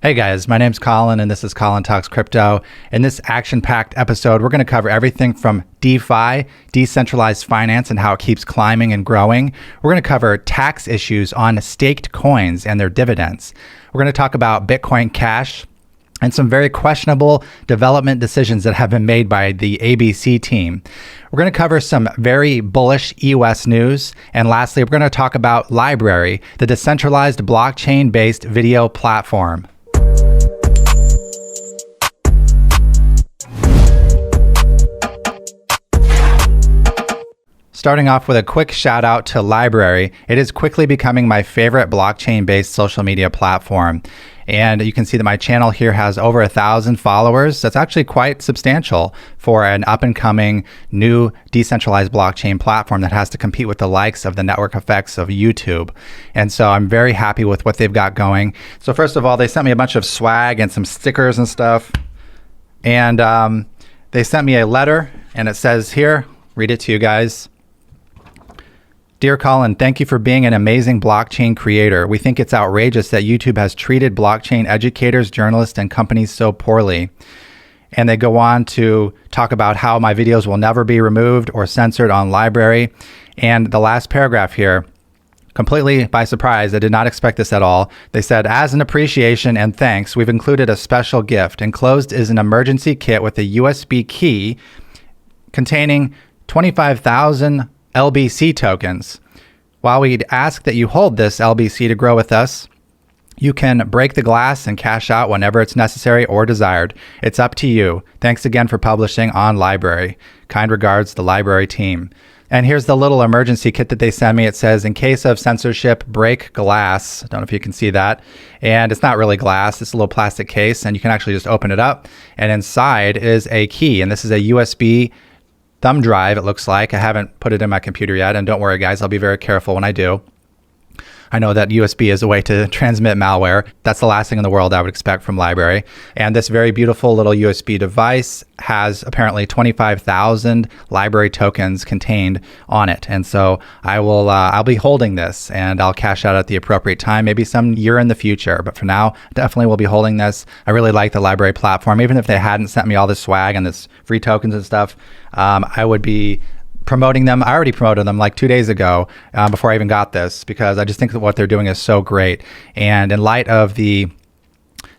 Hey guys, my name's Colin and this is Colin Talks Crypto. In this action-packed episode, we're going to cover everything from DeFi, decentralized finance and how it keeps climbing and growing. We're going to cover tax issues on staked coins and their dividends. We're going to talk about Bitcoin Cash and some very questionable development decisions that have been made by the ABC team. We're going to cover some very bullish EOS news. And lastly, we're going to talk about LBRY, the decentralized blockchain-based video platform. Starting off with a quick shout out to LBRY. It is quickly becoming my favorite blockchain-based social media platform. And you can see that my channel here has over 1,000 followers. That's actually quite substantial for an up-and-coming new decentralized blockchain platform that has to compete with the likes of the network effects of YouTube. And so I'm very happy with what they've got going. So first of all, they sent me a bunch of swag and some stickers and stuff. And they sent me a letter and it says here, read it to you guys. Dear Colin, thank you for being an amazing blockchain creator. We think it's outrageous that YouTube has treated blockchain educators, journalists, and companies so poorly. And they go on to talk about how my videos will never be removed or censored on LBRY. And the last paragraph here, completely by surprise, I did not expect this at all. They said, as an appreciation and thanks, we've included a special gift. Enclosed is an emergency kit with a USB key containing 25,000 LBC tokens. While we'd ask that you hold this LBC to grow with us, you can break the glass and cash out whenever it's necessary or desired. It's up to you. Thanks again for publishing on LBRY. Kind regards, the LBRY team. And here's the little emergency kit that they sent me. It says, in case of censorship, break glass. I don't know if you can see that. And it's not really glass. It's a little plastic case, and you can actually just open it up. And inside is a key, and this is a USB thumb drive, it looks like. I haven't put it in my computer yet, and don't worry guys, I'll be very careful when I do. I know that USB is a way to transmit malware. That's the last thing in the world I would expect from LBRY. And this very beautiful little USB device has apparently 25,000 LBRY tokens contained on it. And so I'll be holding this and I'll cash out at the appropriate time, maybe some year in the future. But for now, definitely will be holding this. I really like the LBRY platform. Even if they hadn't sent me all this swag and this free tokens and stuff, I would be promoting them. I already promoted them like 2 days ago before I even got this, because I just think that what they're doing is so great. And in light of the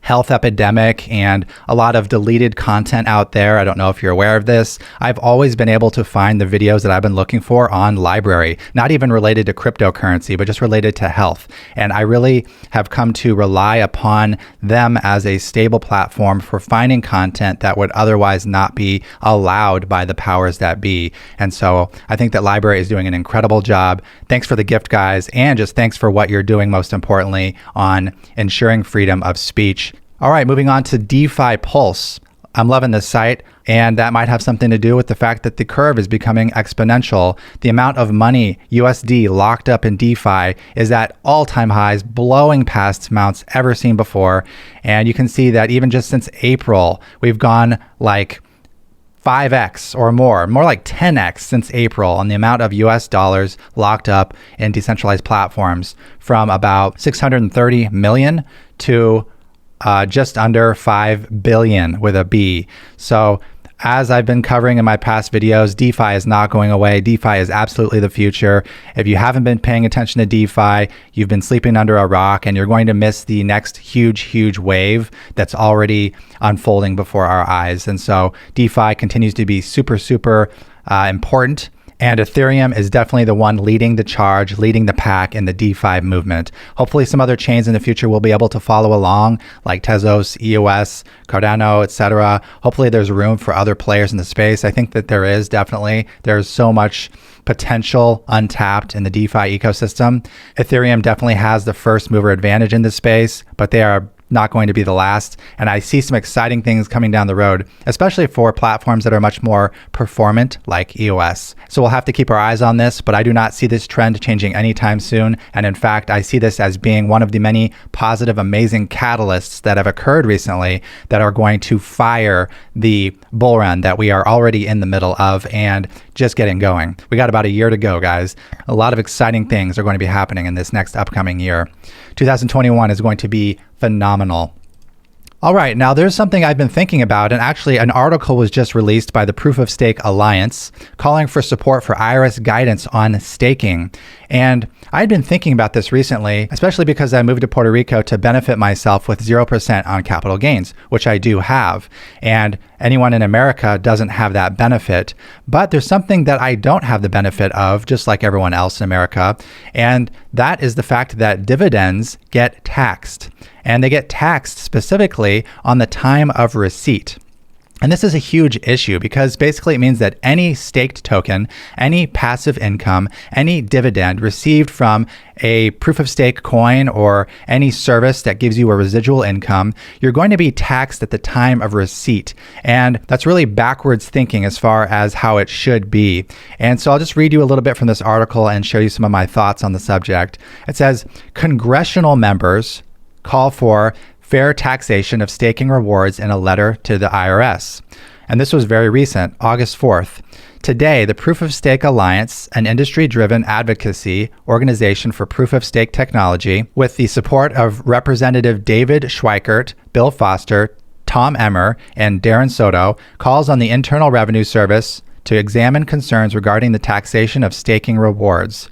health epidemic and a lot of deleted content out there, I don't know if you're aware of this, I've always been able to find the videos that I've been looking for on LBRY, not even related to cryptocurrency, but just related to health. And I really have come to rely upon them as a stable platform for finding content that would otherwise not be allowed by the powers that be. And so I think that LBRY is doing an incredible job. Thanks for the gift, guys, and just thanks for what you're doing, most importantly, on ensuring freedom of speech. All right, moving on to DeFi Pulse. I'm loving this site, and that might have something to do with the fact that the curve is becoming exponential. The amount of money, USD, locked up in DeFi is at all-time highs, blowing past amounts ever seen before. And you can see that even just since April, we've gone like 5x or more like 10x since April on the amount of US dollars locked up in decentralized platforms, from about 630 million to just under 5 billion with a B. So as I've been covering in my past videos, DeFi is not going away. DeFi is absolutely the future. If you haven't been paying attention to DeFi, you've been sleeping under a rock, and you're going to miss the next huge wave that's already unfolding before our eyes. And so DeFi continues to be super important. And Ethereum is definitely the one leading the charge, leading the pack in the DeFi movement. Hopefully some other chains in the future will be able to follow along, like Tezos, EOS, Cardano, etc. Hopefully there's room for other players in the space. I think that there is definitely. There's so much potential untapped in the DeFi ecosystem. Ethereum definitely has the first mover advantage in this space, but they are not going to be the last. And I see some exciting things coming down the road, especially for platforms that are much more performant like EOS. So we'll have to keep our eyes on this, but I do not see this trend changing anytime soon. And in fact, I see this as being one of the many positive, amazing catalysts that have occurred recently that are going to fire the bull run that we are already in the middle of and just getting going. We got about a year to go, guys. A lot of exciting things are going to be happening in this next upcoming year. 2021 is going to be phenomenal. All right, now there's something I've been thinking about, and actually an article was just released by the Proof of Stake Alliance calling for support for IRS guidance on staking. And I'd been thinking about this recently, especially because I moved to Puerto Rico to benefit myself with 0% on capital gains, which I do have. And anyone in America doesn't have that benefit. But there's something that I don't have the benefit of, just like everyone else in America. And that is the fact that dividends get taxed. And they get taxed specifically on the time of receipt. And this is a huge issue because basically it means that any staked token, any passive income, any dividend received from a proof of stake coin or any service that gives you a residual income, you're going to be taxed at the time of receipt. And that's really backwards thinking as far as how it should be. And so I'll just read you a little bit from this article and show you some of my thoughts on the subject. It says, congressional members call for fair taxation of staking rewards in a letter to the IRS. And this was very recent, August 4th. Today, the Proof of Stake Alliance, an industry-driven advocacy organization for proof of stake technology, with the support of Representative David Schweikert, Bill Foster, Tom Emmer, and Darren Soto, calls on the Internal Revenue Service to examine concerns regarding the taxation of staking rewards.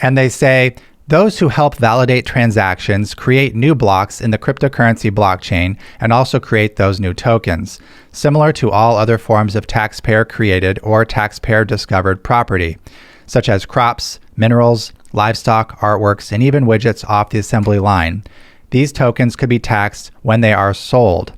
And they say, those who help validate transactions create new blocks in the cryptocurrency blockchain and also create those new tokens, similar to all other forms of taxpayer-created or taxpayer-discovered property, such as crops, minerals, livestock, artworks, and even widgets off the assembly line. These tokens could be taxed when they are sold.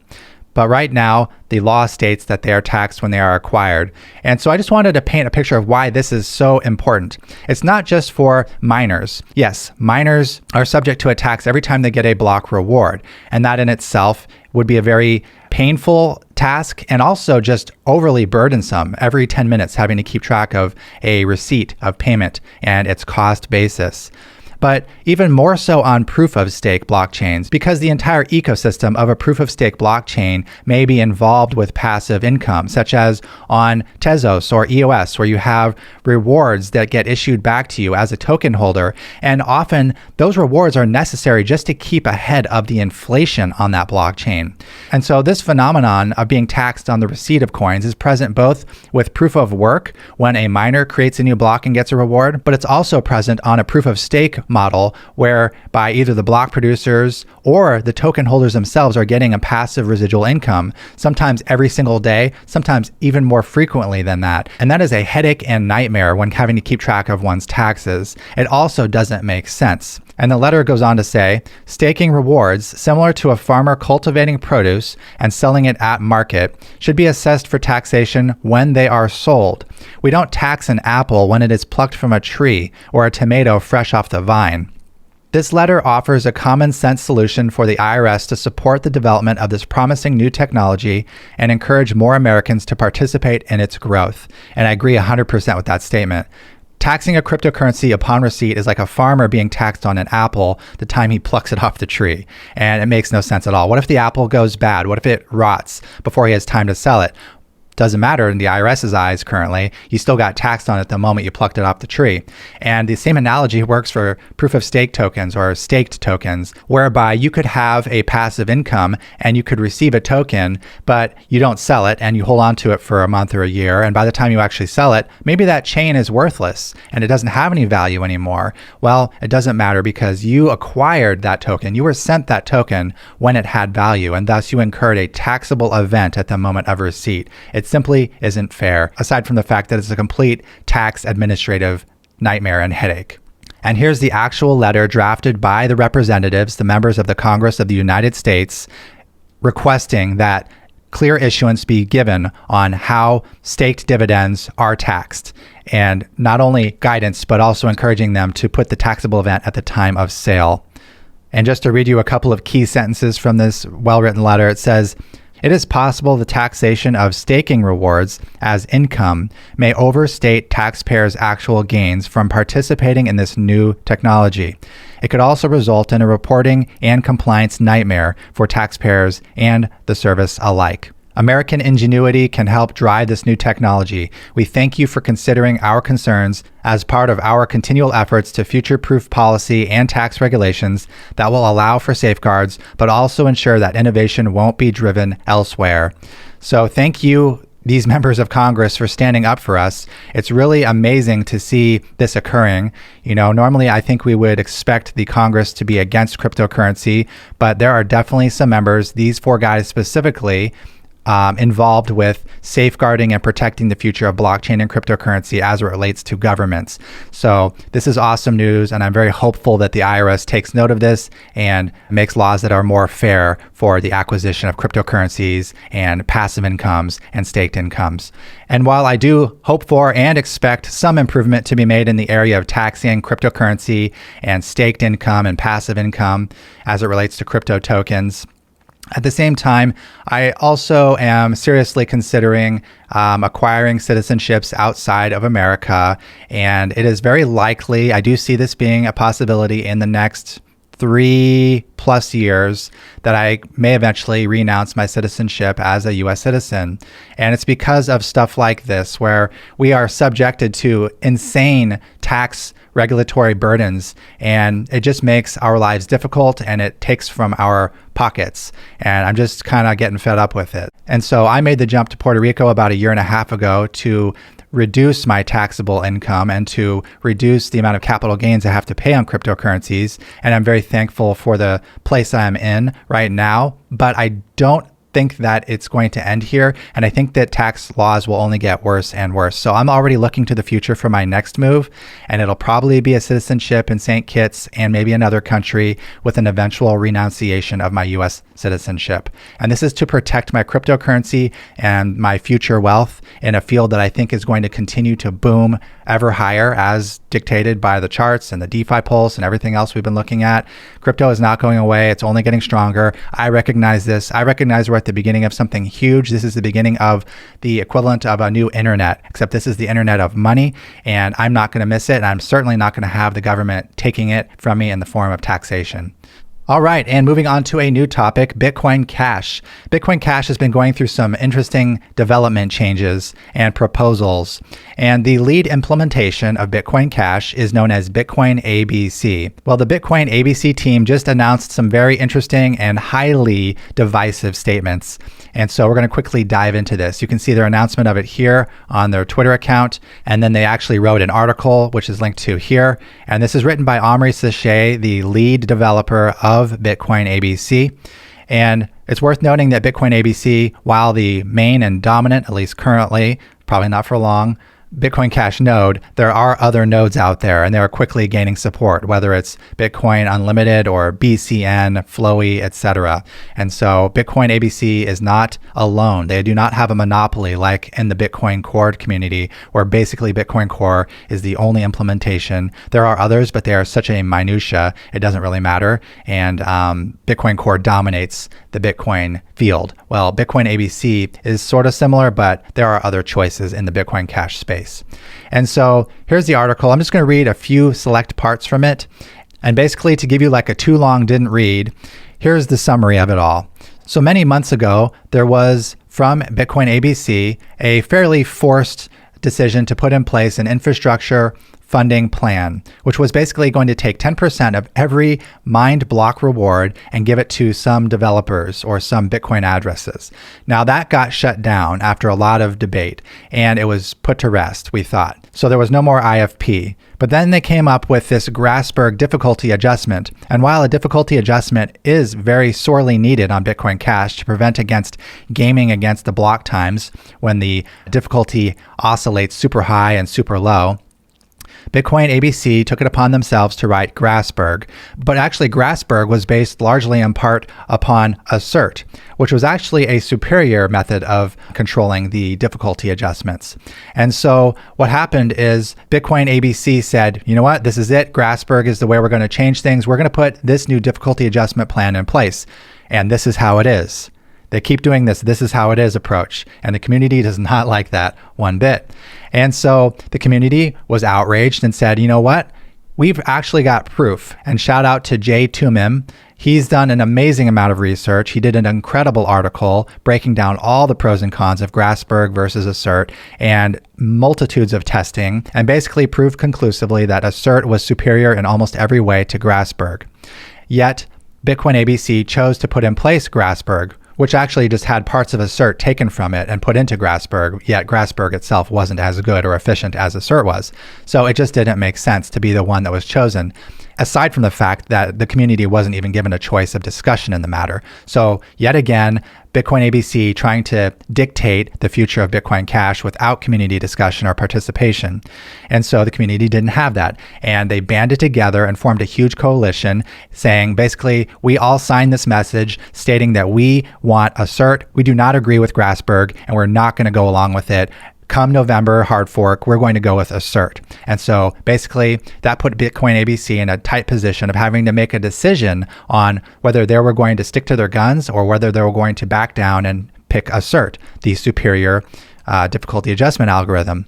But right now, the law states that they are taxed when they are acquired. And so I just wanted to paint a picture of why this is so important. It's not just for miners. Yes, miners are subject to a tax every time they get a block reward. And that in itself would be a very painful task and also just overly burdensome, every 10 minutes having to keep track of a receipt of payment and its cost basis. But even more so on proof of stake blockchains, because the entire ecosystem of a proof of stake blockchain may be involved with passive income, such as on Tezos or EOS, where you have rewards that get issued back to you as a token holder. And often those rewards are necessary just to keep ahead of the inflation on that blockchain. And so this phenomenon of being taxed on the receipt of coins is present both with proof of work, when a miner creates a new block and gets a reward, but it's also present on a proof of stake model whereby either the block producers or the token holders themselves are getting a passive residual income, sometimes every single day, sometimes even more frequently than that. And that is a headache and nightmare when having to keep track of one's taxes. It also doesn't make sense. And the letter goes on to say, staking rewards, similar to a farmer cultivating produce and selling it at market, should be assessed for taxation when they are sold. We don't tax an apple when it is plucked from a tree or a tomato fresh off the vine. This letter offers a common sense solution for the IRS to support the development of this promising new technology and encourage more Americans to participate in its growth. And I agree 100% with that statement. Taxing a cryptocurrency upon receipt is like a farmer being taxed on an apple the time he plucks it off the tree. And it makes no sense at all. What if the apple goes bad? What if it rots before he has time to sell it? Doesn't matter in the IRS's eyes currently. You still got taxed on it the moment you plucked it off the tree. And the same analogy works for proof of stake tokens or staked tokens, whereby you could have a passive income and you could receive a token, but you don't sell it and you hold on to it for a month or a year. And by the time you actually sell it, maybe that chain is worthless and it doesn't have any value anymore. Well, it doesn't matter because you acquired that token. You were sent that token when it had value, and thus you incurred a taxable event at the moment of receipt. It simply isn't fair, aside from the fact that it's a complete tax administrative nightmare and headache. And here's the actual letter drafted by the representatives, the members of the Congress of the United States, requesting that clear issuance be given on how staked dividends are taxed. And not only guidance, but also encouraging them to put the taxable event at the time of sale. And just to read you a couple of key sentences from this well-written letter, it says, it is possible the taxation of staking rewards as income may overstate taxpayers' actual gains from participating in this new technology. It could also result in a reporting and compliance nightmare for taxpayers and the service alike. American ingenuity can help drive this new technology. We thank you for considering our concerns as part of our continual efforts to future-proof policy and tax regulations that will allow for safeguards, but also ensure that innovation won't be driven elsewhere. So thank you, these members of Congress, for standing up for us. It's really amazing to see this occurring. Normally I think we would expect the Congress to be against cryptocurrency, but there are definitely some members, these 4 guys specifically, involved with safeguarding and protecting the future of blockchain and cryptocurrency as it relates to governments. So this is awesome news, and I'm very hopeful that the IRS takes note of this and makes laws that are more fair for the acquisition of cryptocurrencies and passive incomes and staked incomes. And while I do hope for and expect some improvement to be made in the area of taxing cryptocurrency and staked income and passive income as it relates to crypto tokens, at the same time, I also am seriously considering acquiring citizenships outside of America, and it is very likely, I do see this being a possibility in the next 3+ years, that I may eventually renounce my citizenship as a US citizen. And it's because of stuff like this, where we are subjected to insane tax regulatory burdens, and it just makes our lives difficult, and it takes from our pockets. And I'm just kind of getting fed up with it. And so I made the jump to Puerto Rico about 1.5 years ago to reduce my taxable income and to reduce the amount of capital gains I have to pay on cryptocurrencies. And I'm very thankful for the place I'm in right now, but I don't think that it's going to end here. And I think that tax laws will only get worse and worse. So I'm already looking to the future for my next move, and it'll probably be a citizenship in St. Kitts and maybe another country with an eventual renunciation of my US citizenship. And this is to protect my cryptocurrency and my future wealth in a field that I think is going to continue to boom ever higher as dictated by the charts and the DeFi pulse and everything else we've been looking at. Crypto is not going away. It's only getting stronger. I recognize this. I recognize we're at the beginning of something huge. This is the beginning of the equivalent of a new internet, except this is the internet of money, and I'm not going to miss it. And I'm certainly not going to have the government taking it from me in the form of taxation. All right, and moving on to a new topic, Bitcoin Cash. Bitcoin Cash has been going through some interesting development changes and proposals, and the lead implementation of Bitcoin Cash is known as Bitcoin ABC. Well, the Bitcoin ABC team just announced some very interesting and highly divisive statements, and so we're going to quickly dive into this. You can see their announcement of it here on their Twitter account, and then they actually wrote an article, which is linked to here, and this is written by Omri Sachet, the lead developer of Bitcoin ABC. And it's worth noting that Bitcoin ABC, while the main and dominant, at least currently, probably not for long, Bitcoin Cash node, there are other nodes out there, and they're quickly gaining support, whether it's Bitcoin Unlimited or BCN, Flowy, etc. And so Bitcoin ABC is not alone. They do not have a monopoly like in the Bitcoin Core community, where basically Bitcoin Core is the only implementation. There are others, but they are such a minutia, it doesn't really matter. And Bitcoin Core dominates the Bitcoin field. Well, Bitcoin ABC is sort of similar, but there are other choices in the Bitcoin Cash space. And so here's the article. I'm just going to read a few select parts from it. And basically, to give you like a too long didn't read, here's the summary of it all. So many months ago, there was from Bitcoin ABC a fairly forced decision to put in place an infrastructure funding plan, which was basically going to take 10% of every mined block reward and give it to some developers or some Bitcoin addresses. Now that got shut down after a lot of debate, and it was put to rest, we thought. So there was no more IFP. But then they came up with this Grasberg difficulty adjustment. And while a difficulty adjustment is very sorely needed on Bitcoin Cash to prevent against gaming against the block times when the difficulty oscillates super high and super low, Bitcoin ABC took it upon themselves to write Grasberg, but actually Grasberg was based largely in part upon Assert, which was actually a superior method of controlling the difficulty adjustments. And so what happened is Bitcoin ABC said, you know what, this is it. Grasberg is the way we're going to change things. We're going to put this new difficulty adjustment plan in place, and this is how it is. They keep doing this is how it is approach. And the community does not like that one bit. And so the community was outraged and said, you know what? We've actually got proof. And shout out to Jay Tumim. He's done an amazing amount of research. He did an incredible article breaking down all the pros and cons of Grassberg versus Assert and multitudes of testing, and basically proved conclusively that Assert was superior in almost every way to Grassberg. Yet, Bitcoin ABC chose to put in place Grassberg, which actually just had parts of Assert taken from it and put into Grassberg, yet Grassberg itself wasn't as good or efficient as Assert was. So it just didn't make sense to be the one that was chosen, aside from the fact that the community wasn't even given a choice of discussion in the matter. So yet again, Bitcoin ABC trying to dictate the future of Bitcoin Cash without community discussion or participation. And so the community didn't have that. And they banded together and formed a huge coalition saying, basically, we all signed this message stating that we want Assert. We do not agree with Grassberg, and we're not going to go along with it. Come November hard fork, we're going to go with Assert. And so basically that put Bitcoin ABC in a tight position of having to make a decision on whether they were going to stick to their guns or whether they were going to back down and pick Assert, the superior difficulty adjustment algorithm.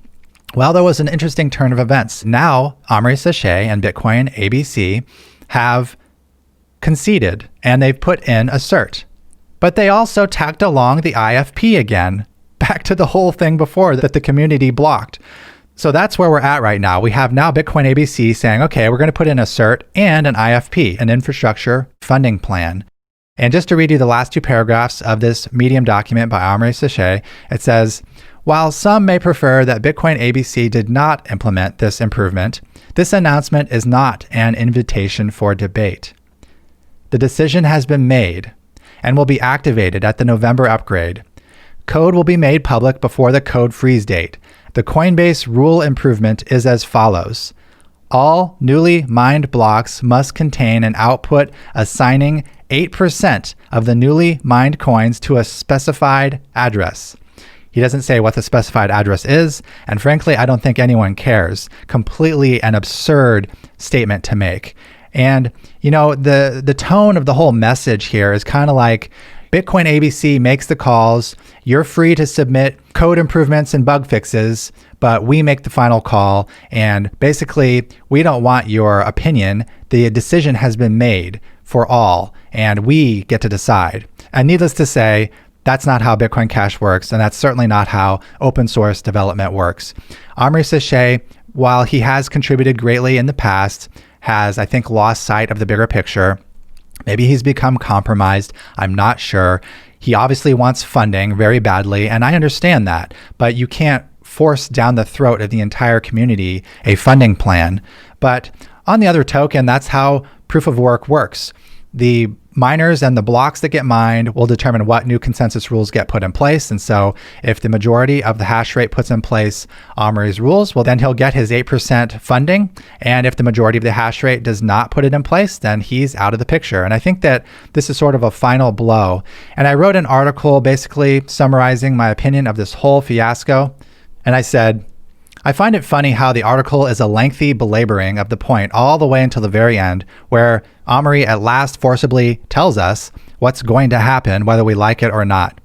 Well, there was an interesting turn of events. Now, Amaury Sachet and Bitcoin ABC have conceded and they've put in Assert. But they also tacked along the IFP again, back to the whole thing before that the community blocked. So that's where we're at right now. We have now Bitcoin ABC saying, okay, we're going to put in Assert and an IFP, an infrastructure funding plan. And just to read you the last two paragraphs of this Medium document by Amaury Sachet, it says, while some may prefer that Bitcoin ABC did not implement this improvement, this announcement is not an invitation for debate. The decision has been made and will be activated at the November upgrade. Code will be made public before the code freeze date. The Coinbase rule improvement is as follows. All newly mined blocks must contain an output assigning 8% of the newly mined coins to a specified address. He doesn't say what the specified address is, and frankly, I don't think anyone cares. Completely an absurd statement to make. And, you know, the tone of the whole message here is kind of like, Bitcoin ABC makes the calls. You're free to submit code improvements and bug fixes, but we make the final call. And basically, we don't want your opinion. The decision has been made for all, and we get to decide. And needless to say, that's not how Bitcoin Cash works, and that's certainly not how open source development works. Amaury Sachet, while he has contributed greatly in the past, has, I think, lost sight of the bigger picture. Maybe he's become compromised. I'm not sure. He obviously wants funding very badly, and I understand that. But you can't force down the throat of the entire community a funding plan. But on the other token, that's how proof of work works. The miners and the blocks that get mined will determine what new consensus rules get put in place. And so if the majority of the hash rate puts in place Amaury's rules, well, then he'll get his 8% funding. And if the majority of the hash rate does not put it in place, then he's out of the picture. And I think that this is sort of a final blow. And I wrote an article basically summarizing my opinion of this whole fiasco. And I said, I find it funny how the article is a lengthy belaboring of the point all the way until the very end, where Amaury at last forcibly tells us what's going to happen, whether we like it or not.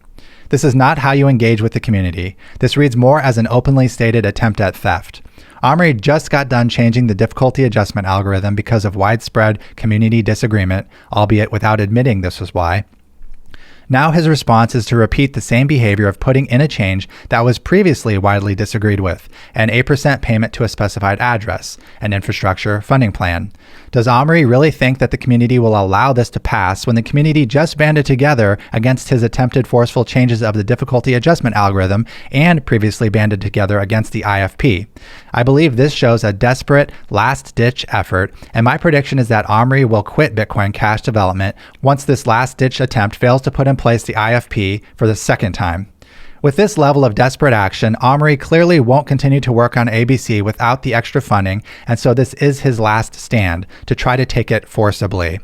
This is not how you engage with the community. This reads more as an openly stated attempt at theft. Amaury just got done changing the difficulty adjustment algorithm because of widespread community disagreement, albeit without admitting this was why. Now his response is to repeat the same behavior of putting in a change that was previously widely disagreed with, an 8% payment to a specified address, an infrastructure funding plan. Does Amaury really think that the community will allow this to pass when the community just banded together against his attempted forceful changes of the difficulty adjustment algorithm and previously banded together against the IFP? I believe this shows a desperate last-ditch effort, and my prediction is that Amaury will quit Bitcoin Cash development once this last-ditch attempt fails to put in place the IFP for the second time. With this level of desperate action, Amaury clearly won't continue to work on ABC without the extra funding, and so this is his last stand to try to take it forcibly.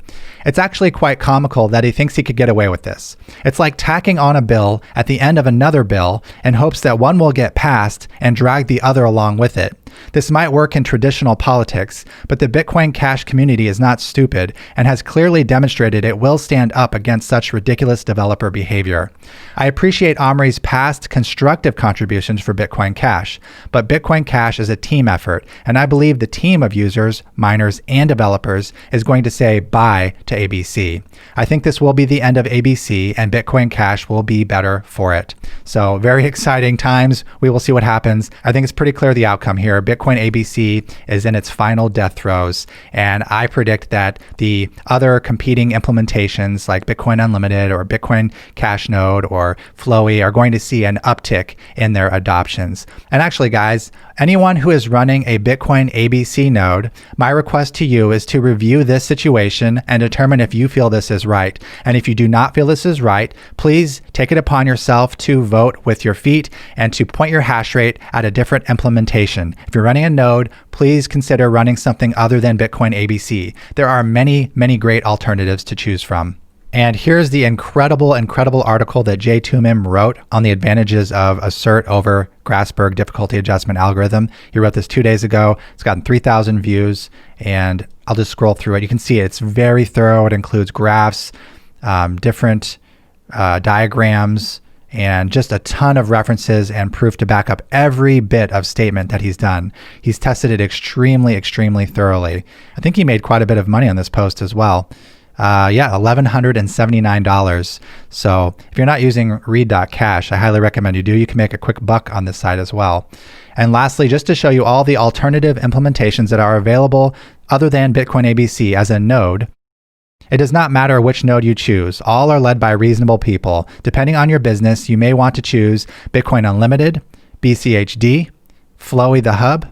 It's actually quite comical that he thinks he could get away with this. It's like tacking on a bill at the end of another bill in hopes that one will get passed and drag the other along with it. This might work in traditional politics, but the Bitcoin Cash community is not stupid and has clearly demonstrated it will stand up against such ridiculous developer behavior. I appreciate Omri's past constructive contributions for Bitcoin Cash, but Bitcoin Cash is a team effort, and I believe the team of users, miners, and developers is going to say bye to ABC. I think this will be the end of ABC, and Bitcoin Cash will be better for it. So very exciting times. We will see what happens. I think it's pretty clear the outcome here. Bitcoin ABC is in its final death throes, and I predict that the other competing implementations like Bitcoin Unlimited or Bitcoin Cash Node or Flowy are going to see an uptick in their adoptions. And actually, guys, anyone who is running a Bitcoin ABC node, my request to you is to review this situation and determine if you feel this is right. And if you do not feel this is right, please take it upon yourself to vote with your feet and to point your hash rate at a different implementation. If you're running a node, please consider running something other than Bitcoin ABC. There are many, many great alternatives to choose from. And here's the incredible article that Jay Tumim wrote on the advantages of Assert over Grasberg difficulty adjustment algorithm. He wrote this 2 days ago. It's gotten 3,000 views, and I'll just scroll through it. You can see it's very thorough. It includes graphs, different diagrams, and just a ton of references and proof to back up every bit of statement that he's done. He's tested it extremely thoroughly. I think he made quite a bit of money on this post as well. $1,179. So if you're not using read.cash, I highly recommend you do. You can make a quick buck on this site as well. And lastly, just to show you all the alternative implementations that are available other than Bitcoin ABC as a node, it does not matter which node you choose. All are led by reasonable people. Depending on your business, you may want to choose Bitcoin Unlimited, BCHD, Flowy the Hub,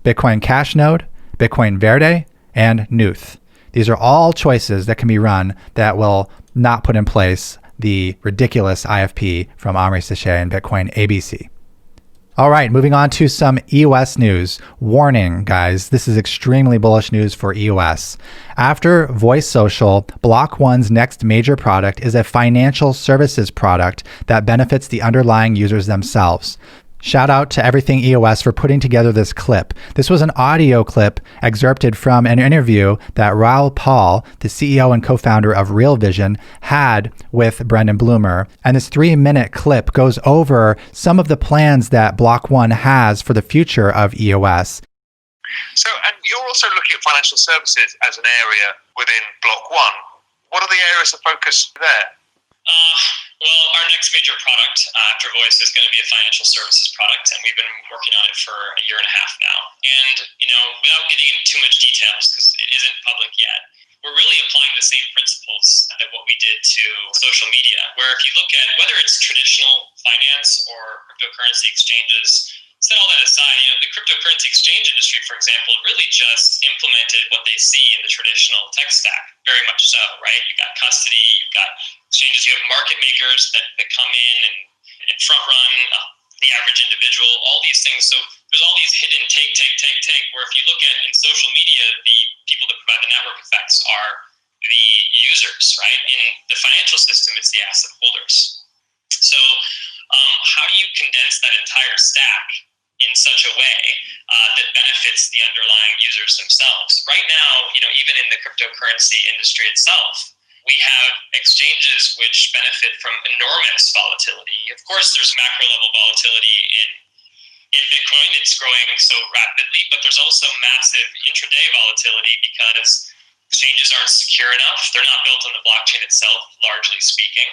Bitcoin Cash Node, Bitcoin Verde, and Nuth. These are all choices that can be run that will not put in place the ridiculous IFP from Omri Sachet and Bitcoin ABC. All right, moving on to some EOS news. Warning, guys, this is extremely bullish news for EOS. After Voice Social, block.one's next major product is a financial services product that benefits the underlying users themselves. Shout out to Everything EOS for putting together this clip. This was an audio clip excerpted from an interview that Raoul Pal, the CEO and co-founder of Real Vision, had with Brendan Bloomer. And this 3-minute clip goes over some of the plans that block.one has for the future of EOS. So, and you're also looking at financial services as an area within block.one. What are the areas of focus there? Well, our next major product after Voice is going to be a financial services product, and we've been working on it for a year and a half now. And, without getting into too much details, because it isn't public yet, we're really applying the same principles that what we did to social media, where if you look at whether it's traditional finance or cryptocurrency exchanges, set all that aside, the cryptocurrency exchange industry, for example, really just implemented what they see in the traditional tech stack, very much so, right? You've got custody, you've got exchanges, you have market makers that come in and front run the average individual, all these things. So there's all these hidden take, where if you look at in social media, the people that provide the network effects are the users, right? In the financial system, it's the asset holders. So how do you condense that entire stack in such a way that benefits the underlying users themselves? Right now, even in the cryptocurrency industry itself, we have exchanges which benefit from enormous volatility. Of course, there's macro level volatility in Bitcoin. It's growing so rapidly, but there's also massive intraday volatility because exchanges aren't secure enough. They're not built on the blockchain itself, largely speaking.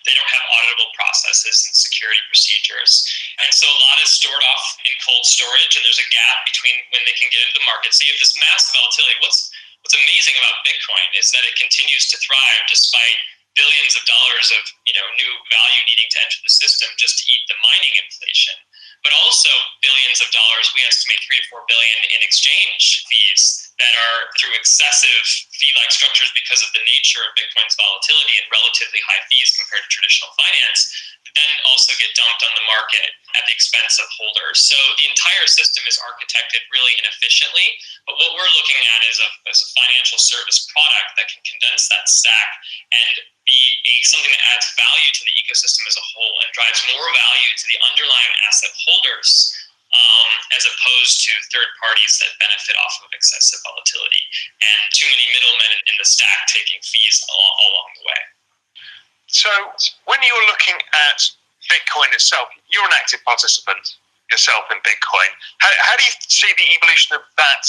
They don't have auditable processes and security procedures. And so a lot is stored off in cold storage, and there's a gap between when they can get into the market. So you have this massive volatility. What's amazing about Bitcoin is that it continues to thrive despite billions of dollars of new value needing to enter the system just to eat the mining inflation. But also billions of dollars, we estimate 3 to 4 billion in exchange fees that are through excessive fee-like structures because of the nature of Bitcoin's volatility and relatively high fees compared to traditional finance, but then also get dumped on the market at the expense of holders. So the entire system is architected really inefficiently, but what we're looking at is a financial service product that can condense that stack and be something that adds value to the ecosystem as a whole and drives more value to the underlying asset holders as opposed to third parties that benefit off of excessive volatility and too many middlemen in the stack taking fees along the way. So when you're looking at Bitcoin itself, you're an active participant yourself in Bitcoin. How do you see the evolution of that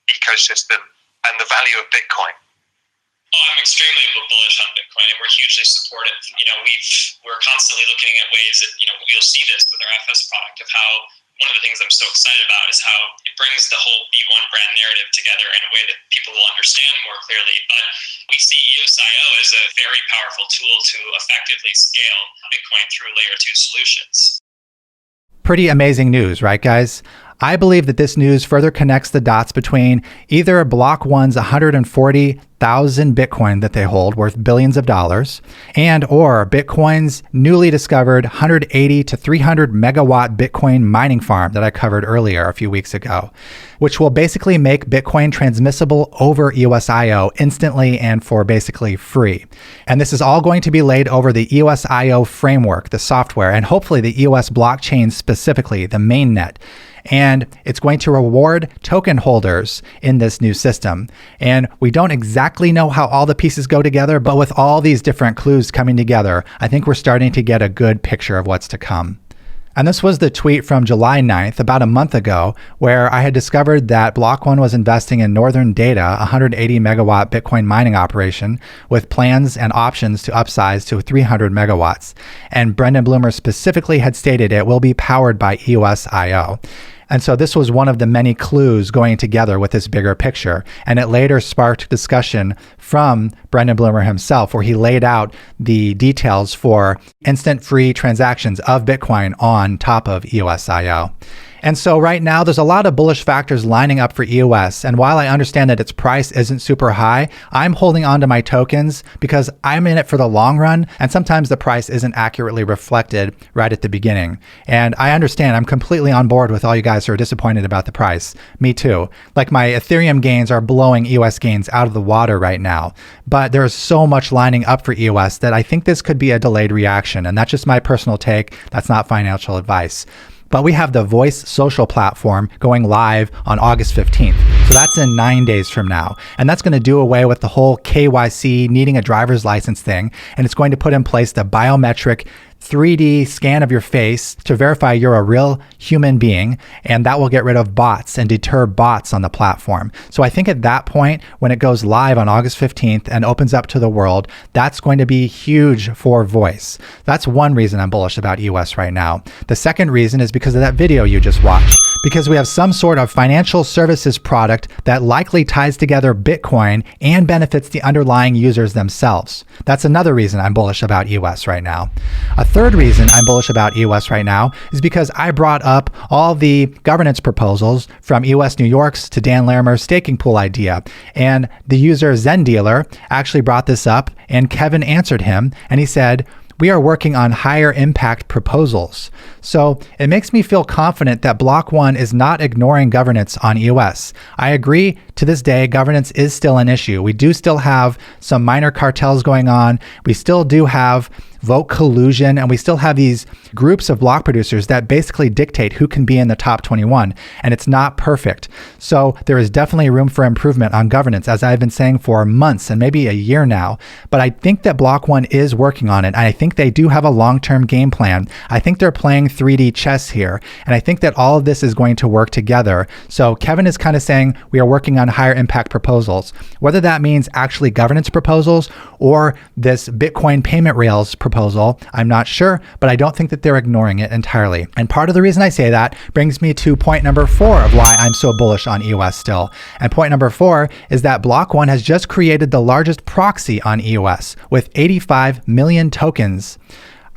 ecosystem and the value of Bitcoin? Oh, I'm extremely bullish on Bitcoin, and we're hugely supportive. We're constantly looking at ways that, you'll see this with our FS product of how one of the things I'm so excited about is how it brings the whole B1 brand narrative together in a way that people will understand more clearly. But we see EOS.io as a very powerful tool to effectively scale Bitcoin through layer 2 solutions. Pretty amazing news, right, guys? I believe that this news further connects the dots between either block.one's 140,000 Bitcoin that they hold worth billions of dollars and or Bitcoin's newly discovered 180 to 300 megawatt Bitcoin mining farm that I covered earlier a few weeks ago, which will basically make Bitcoin transmissible over EOS.io instantly and for basically free. And this is all going to be laid over the EOS.io framework, the software, and hopefully the EOS blockchain specifically, the mainnet. And it's going to reward token holders in this new system. And we don't exactly know how all the pieces go together, but with all these different clues coming together, I think we're starting to get a good picture of what's to come. And this was the tweet from July 9th, about a month ago, where I had discovered that Block.one was investing in Northern Data, a 180 megawatt Bitcoin mining operation, with plans and options to upsize to 300 megawatts. And Brendan Bloomer specifically had stated it will be powered by EOS.io. And so this was one of the many clues going together with this bigger picture. And it later sparked discussion from Brendan Bloomer himself, where he laid out the details for instant free transactions of Bitcoin on top of EOS.io. And so right now, there's a lot of bullish factors lining up for EOS. And while I understand that its price isn't super high, I'm holding on to my tokens because I'm in it for the long run. And sometimes the price isn't accurately reflected right at the beginning. And I understand, I'm completely on board with all you guys who are disappointed about the price. Me too. Like my Ethereum gains are blowing EOS gains out of the water right now. But there's so much lining up for EOS that I think this could be a delayed reaction. And that's just my personal take. That's not financial advice. But we have the Voice social platform going live on August 15th. So that's in 9 days from now. And that's going to do away with the whole KYC needing a driver's license thing. And it's going to put in place the biometric 3D scan of your face to verify you're a real human being, and that will get rid of bots and deter bots on the platform. So I think at that point, when it goes live on August 15th and opens up to the world, that's going to be huge for Voice. That's one reason I'm bullish about EOS right now. The second reason is because of that video you just watched. Because we have some sort of financial services product that likely ties together Bitcoin and benefits the underlying users themselves. That's another reason I'm bullish about EOS right now. A third reason I'm bullish about EOS right now is because I brought up all the governance proposals from EOS New York's to Dan Larimer's staking pool idea. And the user Zen Dealer actually brought this up, and Kevin answered him, and he said, "We are working on higher impact proposals." So it makes me feel confident that Block.one is not ignoring governance on EOS. I agree, to this day, governance is still an issue. We do still have some minor cartels going on. We still do have vote collusion, and we still have these groups of block producers that basically dictate who can be in the top 21, and it's not perfect. So there is definitely room for improvement on governance, as I've been saying for months and maybe a year now. But I think that Block.one is working on it, and I think they do have a long-term game plan. I think they're playing 3D chess here, and I think that all of this is going to work together. So Kevin is kind of saying we are working on higher impact proposals. Whether that means actually governance proposals or this Bitcoin payment rails proposal, I'm not sure, but I don't think that they're ignoring it entirely. And part of the reason I say that brings me to point number 4 of why I'm so bullish on EOS still. And point number 4 is that Block.one has just created the largest proxy on EOS with 85 million tokens.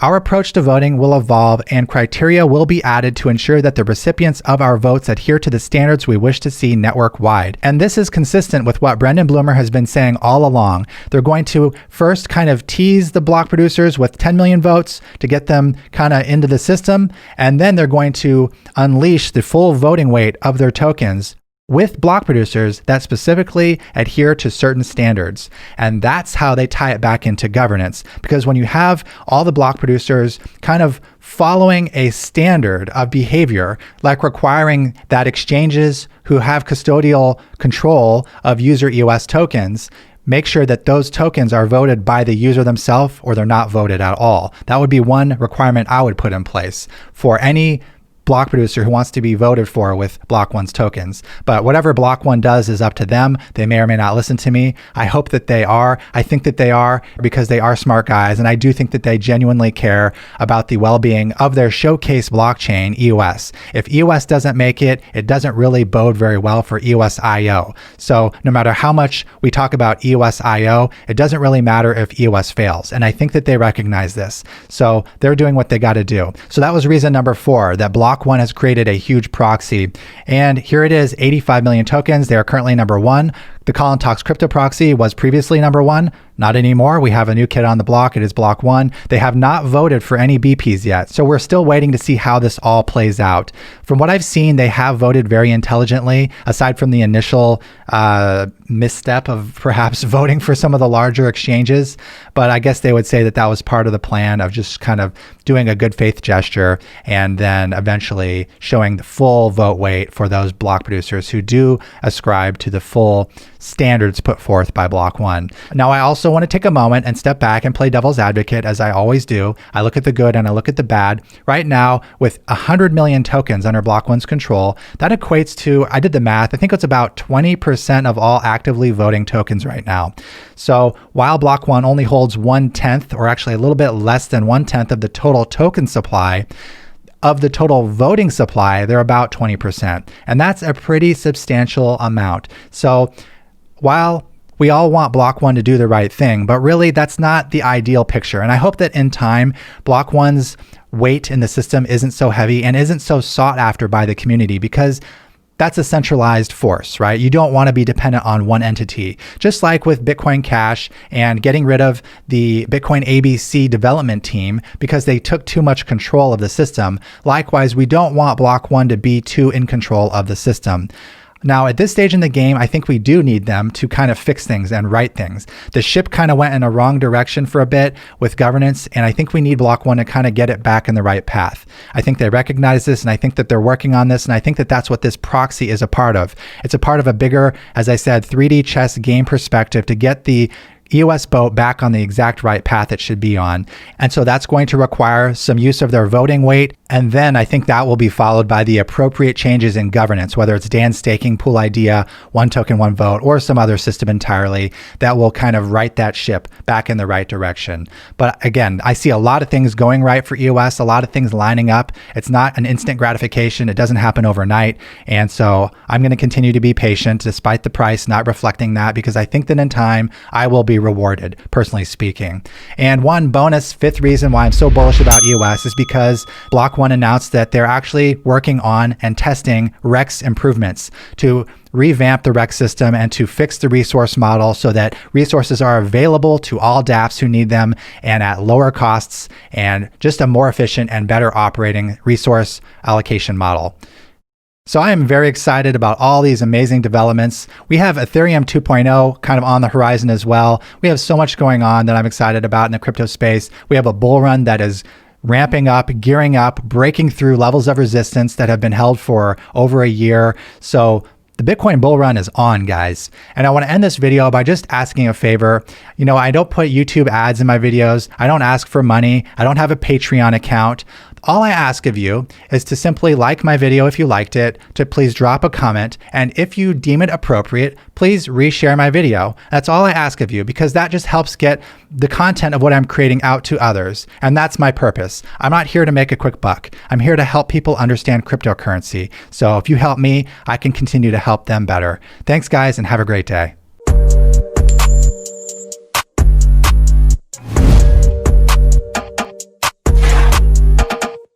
Our approach to voting will evolve, and criteria will be added to ensure that the recipients of our votes adhere to the standards we wish to see network-wide. And this is consistent with what Brendan Bloomer has been saying all along. They're going to first kind of tease the block producers with 10 million votes to get them kind of into the system, and then they're going to unleash the full voting weight of their tokens with block producers that specifically adhere to certain standards. And that's how they tie it back into governance. Because when you have all the block producers kind of following a standard of behavior, like requiring that exchanges who have custodial control of user EOS tokens make sure that those tokens are voted by the user themselves or they're not voted at all. That would be one requirement I would put in place for any block producer who wants to be voted for with block.one's tokens. But whatever block.one does is up to them. They may or may not listen to me. I hope that they are. I think that they are, because they are smart guys. And I do think that they genuinely care about the well-being of their showcase blockchain, EOS. If EOS doesn't make it, it doesn't really bode very well for EOS IO. So no matter how much we talk about EOS IO, it doesn't really matter if EOS fails. And I think that they recognize this. So they're doing what they got to do. So that was reason number 4, that block.one has created a huge proxy. And here it is, 85 million tokens. They are currently number 1. The Colin Talks crypto proxy was previously number 1. Not anymore. We have a new kid on the block. It is block.one. They have not voted for any BPs yet. So we're still waiting to see how this all plays out. From what I've seen, they have voted very intelligently, aside from the initial misstep of perhaps voting for some of the larger exchanges. But I guess they would say that that was part of the plan of just kind of doing a good faith gesture and then eventually showing the full vote weight for those block producers who do ascribe to the full standards put forth by block.one. Now, I also want to take a moment and step back and play devil's advocate, as I always do. I look at the good and I look at the bad. Right now, with 100 million tokens under block.one's control, that equates to, I did the math, I think it's about 20% of all actively voting tokens right now. So while block.one only holds 1/10, or actually a little bit less than 1/10 of the total token supply, of the total voting supply, they're about 20%. And that's a pretty substantial amount. So while we all want block.one to do the right thing, but really that's not the ideal picture. And I hope that in time, block.one's weight in the system isn't so heavy and isn't so sought after by the community, because that's a centralized force, right? You don't want to be dependent on one entity. Just like with Bitcoin Cash and getting rid of the Bitcoin ABC development team because they took too much control of the system. Likewise, we don't want block.one to be too in control of the system. Now, at this stage in the game, I think we do need them to kind of fix things and right things. The ship kind of went in a wrong direction for a bit with governance, and I think we need block.one to kind of get it back in the right path. I think they recognize this, and I think that they're working on this, and I think that that's what this proxy is a part of. It's a part of a bigger, as I said, 3D chess game perspective to get the EOS boat back on the exact right path it should be on. And so that's going to require some use of their voting weight. And then I think that will be followed by the appropriate changes in governance, whether it's DAN staking, pool idea, one token, one vote, or some other system entirely that will kind of right that ship back in the right direction. But again, I see a lot of things going right for EOS, a lot of things lining up. It's not an instant gratification. It doesn't happen overnight. And so I'm going to continue to be patient despite the price not reflecting that, because I think that in time I will be rewarded, personally speaking. And one bonus 5th reason why I'm so bullish about EOS is because block.one announced that they're actually working on and testing REX improvements to revamp the REX system and to fix the resource model so that resources are available to all dApps who need them and at lower costs, and just a more efficient and better operating resource allocation model. So I am very excited about all these amazing developments. We have Ethereum 2.0 kind of on the horizon as well. We have so much going on that I'm excited about in the crypto space. We have a bull run that is ramping up, gearing up, breaking through levels of resistance that have been held for over a year. So the Bitcoin bull run is on, guys. And I want to end this video by just asking a favor. You know, I don't put YouTube ads in my videos. I don't ask for money. I don't have a Patreon account. All I ask of you is to simply like my video if you liked it, to please drop a comment, and if you deem it appropriate, please reshare my video. That's all I ask of you, because that just helps get the content of what I'm creating out to others. And that's my purpose. I'm not here to make a quick buck. I'm here to help people understand cryptocurrency. So if you help me, I can continue to help them better. Thanks, guys, and have a great day.